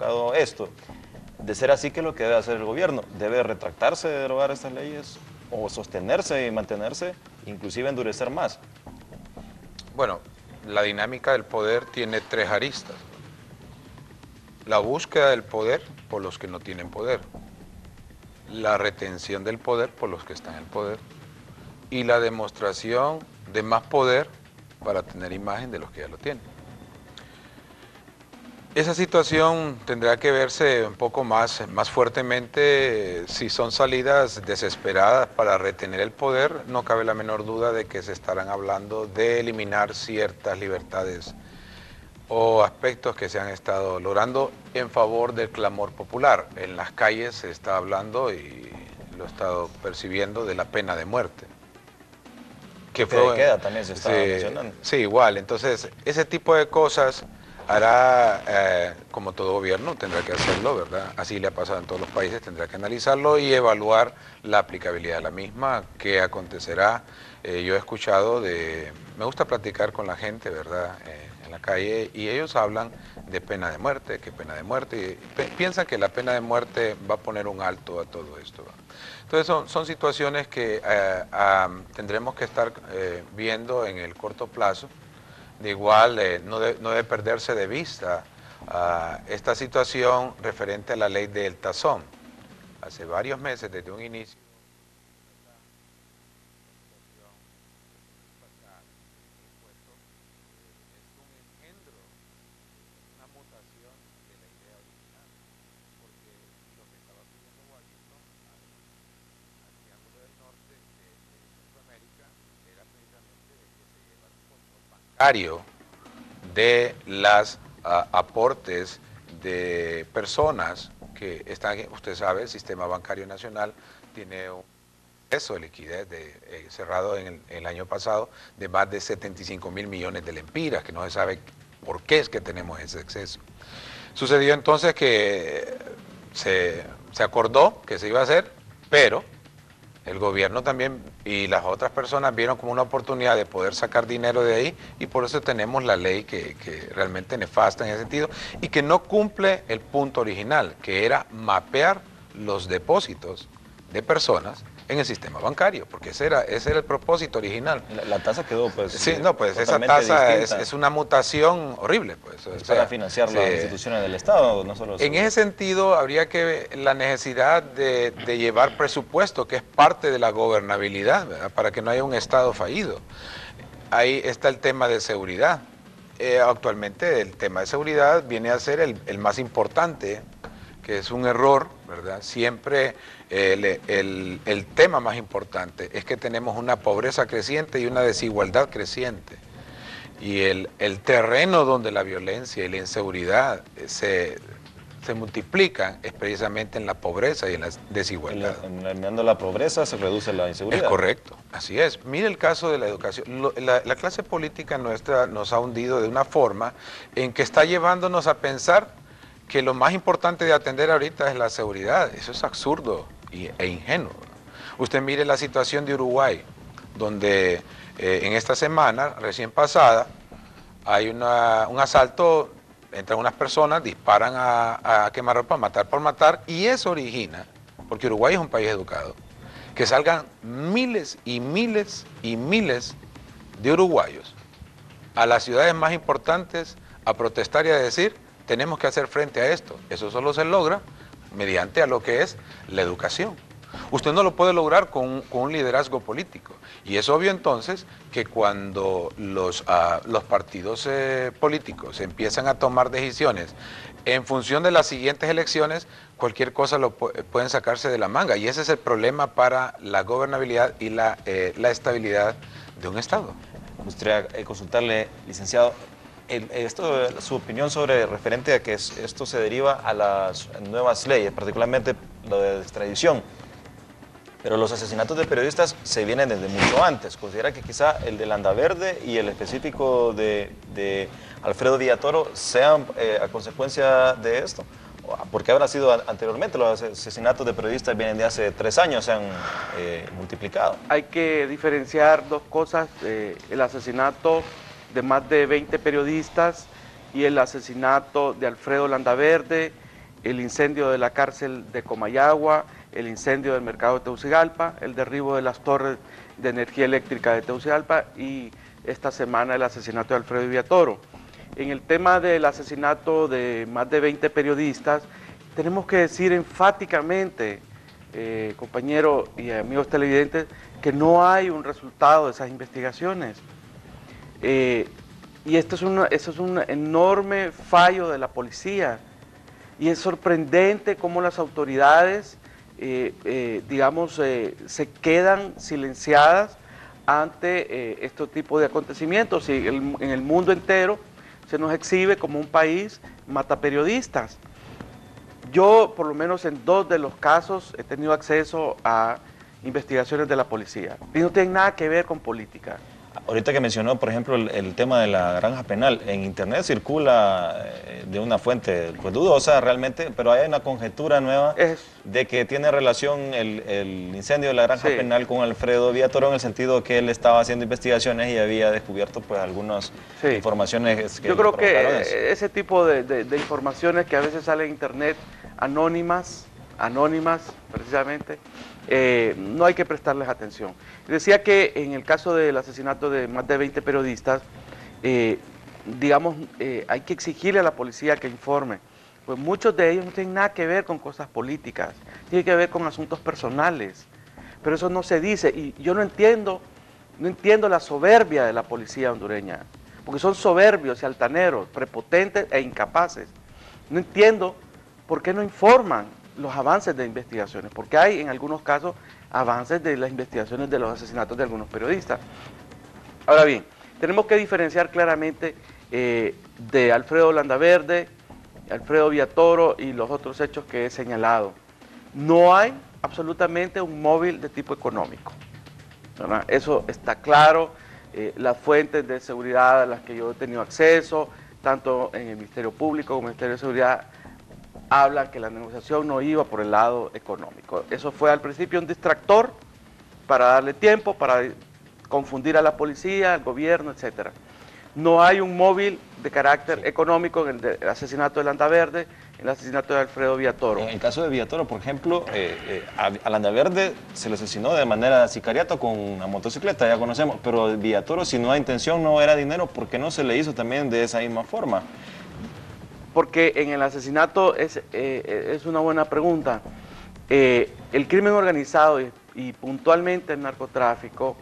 provocado esto. De ser así, ¿qué es lo que debe hacer el gobierno? ¿Debe retractarse de derogar estas leyes o sostenerse y mantenerse, inclusive endurecer más? Bueno, la dinámica del poder tiene tres aristas. La búsqueda del poder por los que no tienen poder, la retención del poder por los que están en el poder y la demostración de más poder para tener imagen de los que ya lo tienen. Esa situación tendrá que verse un poco más fuertemente si son salidas desesperadas para retener el poder. No cabe la menor duda de que se estarán hablando de eliminar ciertas libertades o aspectos que se han estado logrando en favor del clamor popular. En las calles se está hablando, y lo he estado percibiendo, de la pena de muerte. Que queda también se está mencionando. Sí, igual. Entonces, ese tipo de cosas hará, como todo gobierno, tendrá que hacerlo, ¿verdad? Así le ha pasado en todos los países, tendrá que analizarlo y evaluar la aplicabilidad de la misma, qué acontecerá. Yo he escuchado me gusta platicar con la gente, ¿verdad?, en la calle, y ellos hablan de pena de muerte, que pena de muerte, y piensan que la pena de muerte va a poner un alto a todo esto, ¿verdad? Entonces son situaciones que tendremos que estar viendo en el corto plazo. De igual, no debe perderse de vista esta situación referente a la ley del tazón. Hace varios meses, desde un inicio, es un engendro, una mutación de la idea original, porque lo que estaba pidiendo Washington al Triángulo del Norte de Centroamérica era precisamente de que se llevara un control bancario de las aportes de personas que están, usted sabe, el sistema bancario nacional tiene un exceso de liquidez cerrado en el año pasado de más de 75.000 millones de lempiras, que no se sabe por qué es que tenemos ese exceso. Sucedió entonces que se acordó que se iba a hacer, pero el gobierno también y las otras personas vieron como una oportunidad de poder sacar dinero de ahí, y por eso tenemos la ley que realmente nefasta en ese sentido y que no cumple el punto original, que era mapear los depósitos de personas en el sistema bancario, porque ese era el propósito original. La tasa quedó, pues, sí, no, pues esa tasa es una mutación horrible, pues. Es para financiar las instituciones del Estado, no solo... En ese sentido, habría que ver la necesidad de llevar presupuesto, que es parte de la gobernabilidad, ¿verdad?, para que no haya un Estado fallido. Ahí está el tema de seguridad. Actualmente el tema de seguridad viene a ser el más importante, que es un error, ¿verdad? Siempre el tema más importante es que tenemos una pobreza creciente y una desigualdad creciente. Y el terreno donde la violencia y la inseguridad se multiplican es precisamente en la pobreza y en la desigualdad. Eliminando la pobreza se reduce la inseguridad. Es correcto, así es. Mire el caso de la educación. La clase política nuestra nos ha hundido de una forma en que está llevándonos a pensar que lo más importante de atender ahorita es la seguridad. Eso es absurdo e ingenuo. Usted mire la situación de Uruguay, donde en esta semana recién pasada hay un asalto, entran unas personas, disparan a quemarropa, matar por matar, y eso origina, porque Uruguay es un país educado, que salgan miles y miles y miles de uruguayos a las ciudades más importantes a protestar y a decir: tenemos que hacer frente a esto. Eso solo se logra mediante a lo que es la educación. Usted no lo puede lograr con un liderazgo político. Y es obvio entonces que cuando los partidos políticos empiezan a tomar decisiones en función de las siguientes elecciones, cualquier cosa pueden sacarse de la manga. Y ese es el problema para la gobernabilidad y la estabilidad de un Estado. Me gustaría consultarle, licenciado, su opinión sobre referente a que esto se deriva a las nuevas leyes, particularmente lo de extradición. Pero los asesinatos de periodistas se vienen desde mucho antes. ¿Considera que quizá el de Landaverde y el específico de Alfredo Villatoro sean a consecuencia de esto? Porque habrá sido anteriormente, los asesinatos de periodistas vienen de hace 3 años, se han multiplicado. Hay que diferenciar dos cosas, el asesinato de más de 20 periodistas y el asesinato de Alfredo Landaverde el incendio de la cárcel de Comayagua, el incendio del mercado de Tegucigalpa, el derribo de las torres de energía eléctrica de Tegucigalpa y esta semana el asesinato de Alfredo Villatoro. En el tema del asesinato de más de 20 periodistas, tenemos que decir enfáticamente, compañeros y amigos televidentes, que no hay un resultado de esas investigaciones. Y esto es un enorme fallo de la policía. Y es sorprendente cómo las autoridades, se quedan silenciadas ante este tipo de acontecimientos. Y en el mundo entero se nos exhibe como un país mataperiodistas. Yo, por lo menos en 2 de los casos, he tenido acceso a investigaciones de la policía. Y no tienen nada que ver con política. Ahorita que mencionó, por ejemplo, el tema de la granja penal, en internet circula de una fuente pues, dudosa realmente, pero hay una conjetura nueva de que tiene relación el incendio de la granja penal con Alfredo Villatoro, en el sentido que él estaba haciendo investigaciones y había descubierto pues algunas informaciones que yo creo que eso. Ese tipo de informaciones que a veces salen en internet anónimas precisamente, no hay que prestarles atención. Decía que en el caso del asesinato de más de 20 periodistas, hay que exigirle a la policía que informe, pues muchos de ellos no tienen nada que ver con cosas políticas, tienen que ver con asuntos personales, pero eso no se dice, y yo no entiendo la soberbia de la policía hondureña, porque son soberbios y altaneros, prepotentes e incapaces. No entiendo por qué no informan los avances de investigaciones, porque hay en algunos casos avances de las investigaciones de los asesinatos de algunos periodistas. Ahora bien, tenemos que diferenciar claramente de Alfredo Landaverde, Alfredo Villatoro y los otros hechos que he señalado. No hay absolutamente un móvil de tipo económico, ¿verdad? Eso está claro. Las fuentes de seguridad a las que yo he tenido acceso, tanto en el Ministerio Público como en el Ministerio de Seguridad, hablan que la negociación no iba por el lado económico. Eso fue al principio un distractor para darle tiempo, para confundir a la policía, al gobierno, etc. No hay un móvil de carácter económico en el asesinato de Landaverde, en el asesinato de Alfredo Villatoro. En el caso de Villatoro, por ejemplo, a Landaverde se le asesinó de manera sicariata con una motocicleta, ya conocemos, pero Villatoro, si no hay intención, no era dinero, ¿por qué no se le hizo también de esa misma forma? Porque en el asesinato es una buena pregunta. El crimen organizado y puntualmente el narcotráfico,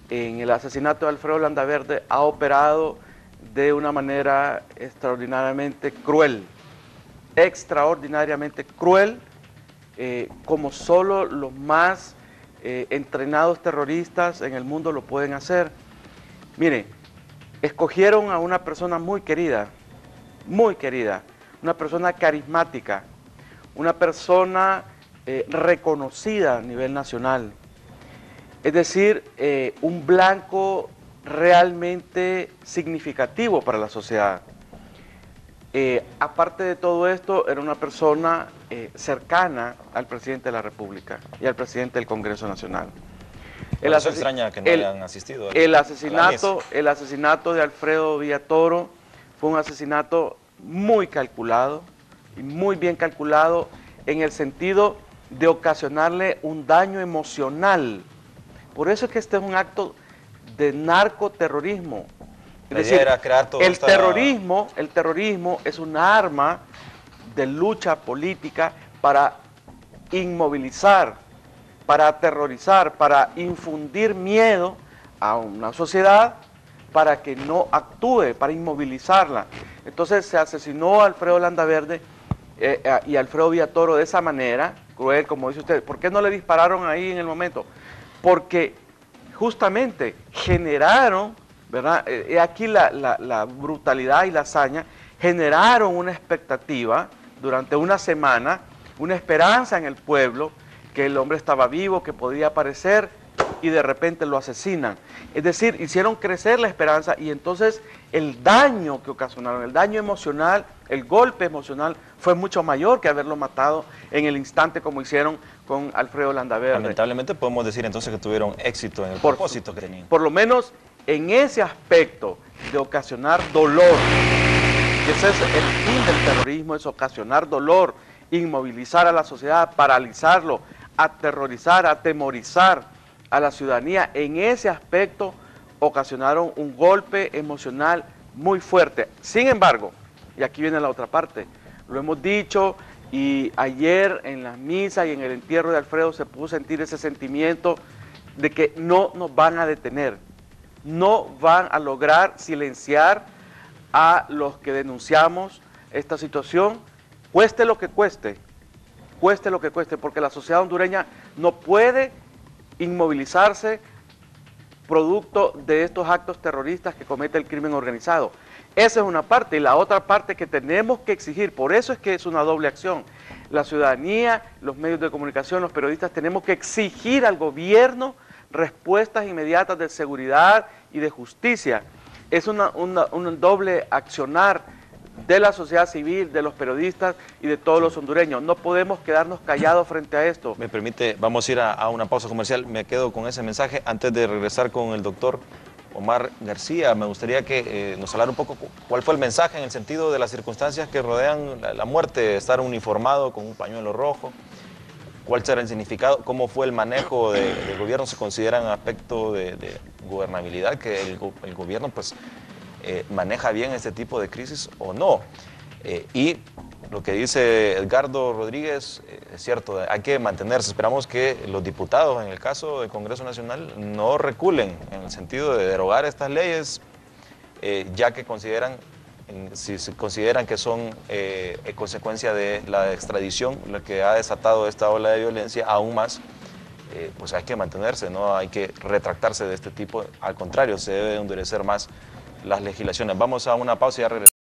en el asesinato de Alfredo Landaverde, ha operado de una manera extraordinariamente cruel, como solo los más entrenados terroristas en el mundo lo pueden hacer. Mire, escogieron a una persona muy querida, una persona carismática, una persona reconocida a nivel nacional. Es decir, un blanco realmente significativo para la sociedad. Aparte de todo esto, era una persona cercana al presidente de la República y al presidente del Congreso Nacional. Eso extraña que no hayan asistido. El asesinato de Alfredo Villatoro fue un asesinato muy calculado y muy bien calculado en el sentido de ocasionarle un daño emocional. Por eso es que este es un acto de narcoterrorismo. Es decir, era crear todo el terrorismo es un arma de lucha política para inmovilizar, para aterrorizar, para infundir miedo a una sociedad para que no actúe, para inmovilizarla. Entonces se asesinó a Alfredo Landaverde y a Alfredo Villatoro de esa manera, cruel, como dice usted. ¿Por qué no le dispararon ahí en el momento? Porque justamente generaron, ¿verdad? Aquí la brutalidad y la hazaña, generaron una expectativa durante una semana, una esperanza en el pueblo, que el hombre estaba vivo, que podía aparecer, y de repente lo asesinan. Es decir, hicieron crecer la esperanza y entonces el daño que ocasionaron, el daño emocional, el golpe emocional fue mucho mayor que haberlo matado en el instante como hicieron con Alfredo Landaverde. Lamentablemente podemos decir entonces que tuvieron éxito en el propósito que tenían. Por lo menos en ese aspecto de ocasionar dolor, y ese es el fin del terrorismo, es ocasionar dolor inmovilizar a la sociedad, paralizarlo, aterrorizar, atemorizar a la ciudadanía. En ese aspecto ocasionaron un golpe emocional muy fuerte. Sin embargo, y aquí viene la otra parte, lo hemos dicho y ayer en la misa y en el entierro de Alfredo se pudo sentir ese sentimiento de que no nos van a detener, no van a lograr silenciar a los que denunciamos esta situación, cueste lo que cueste, porque la sociedad hondureña no puede inmovilizarse producto de estos actos terroristas que comete el crimen organizado. Esa es una parte, y la otra parte que tenemos que exigir, por eso es que es una doble acción. La ciudadanía, los medios de comunicación, los periodistas, tenemos que exigir al gobierno respuestas inmediatas de seguridad y de justicia. Es un doble accionar de la sociedad civil, de los periodistas y de todos los hondureños. No podemos quedarnos callados frente a esto. Me permite, vamos a ir a una pausa comercial. Me quedo con ese mensaje. Antes de regresar con el doctor Omar García, me gustaría que nos hablara un poco cuál fue el mensaje en el sentido de las circunstancias que rodean la muerte, estar uniformado con un pañuelo rojo. ¿Cuál será el significado? ¿Cómo fue el manejo del gobierno? ¿Se considera un aspecto de gobernabilidad que el gobierno pues, maneja bien este tipo de crisis o no? Y lo que dice Edgardo Rodríguez es cierto, hay que mantenerse. Esperamos que los diputados, en el caso del Congreso Nacional, no reculen en el sentido de derogar estas leyes, ya que si se consideran que son consecuencia de la extradición, lo que ha desatado esta ola de violencia aún más, pues hay que mantenerse, no hay que retractarse de este tipo. Al contrario, se debe endurecer más las legislaciones. Vamos a una pausa y ya regresamos.